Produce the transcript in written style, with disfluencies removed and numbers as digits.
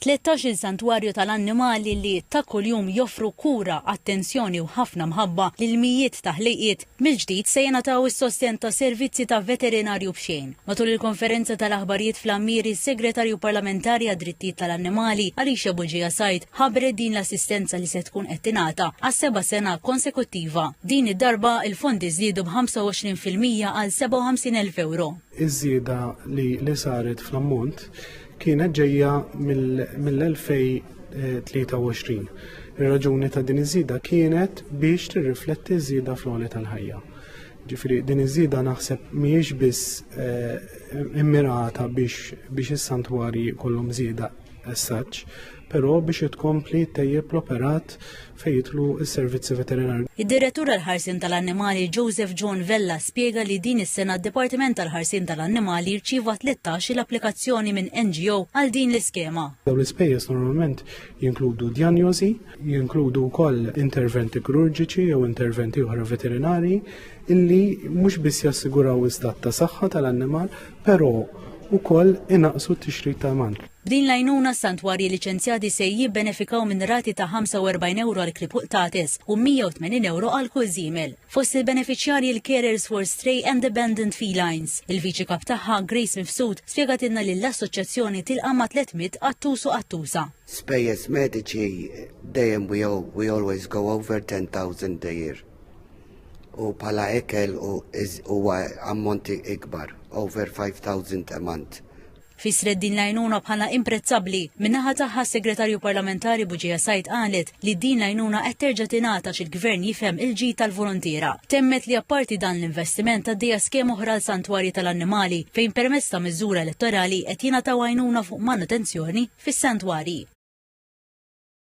13 santwarju tal-annimali li ta' kuljum joffru kura, attenzjoni u ħafna mħabba lil mijiet ta' ħlejqiet mill-ġdid se jingħataw is-sosten ta' servizzi ta' veterinarju b'xejn. Matul il-konferenza tal-aħbarijiet fl-Ammiri, segretarju parlamentari għad-drittijiet tal-annimali Alicia Buġija Said ħabbret din l-assistenza li se tkun qed tingħata għas-7 sena konsekuttiva. Din id-darba il-fondi żdiedu b'25% għal 57,000 euro. Iż-żieda li saret fl-ammont kienet ġejja mill-2023. Ir-raġuni ta' din iż-żieda kienet biex tirrifletti ż-żieda fl-għoli tal-ħajja. Ġifieri din iż-żieda naħseb mhijiex biss immirata biex is-santwarji jkollhom żieda as such, però biex tkompli tejjeb l-operat fejn jidħlu s-servizzi veterinarji. Id-direttur għall-ħarsien tal-annimali Joseph John Vella spjega li din is-sena d-Dipartiment tal-ħarsien tal-annimali rċieva 13 l-applikazzjoni minn NGO għal din l-iskema. Dawn l-ispejjeż normalment jinkludu djanjosi, jinkludu wkoll interventi kirurġiċi jew interventi oħra veterinari illi mhux biss jassiguraw istat ta' saħħa tal-annimal, però ukoll inaqsu t-tixrid ta' mal. B'din l-għajnuna s-santwarji liċenzjati se jibbenefikaw minn rati ta' 45 euro għal klipuq tates u 180 euro għal kull żiemel. Fost il-beneficjarji l-Carers for Stray and Abandoned Felines. Il-viċi kap tagħha Grace Mifsud spjegatilna li l-assoċjazzjoni tilqa' ma' 300 qattus u qattusa. Spejjeż mediċi dejjem we always go over 10,000 a year. U bħala ekel huwa ammonti ikbar, over 5,000 a month. Fisred din l-għajnuna bħala imprezzabli. Minnaħa tagħha segretarju parlamentari Buġija Said qalet li din l-għajnuna qed terġa' tingħata x'il-gvern jifhem il-ġid tal-volontira. Temmet li apparti dan l-investiment għaddejja skema oħra l-santwarji tal-annimali fejn permezz ta' miżura elettorali qed jingħataw għajnuna fuq manutenzjoni fis-santwarji.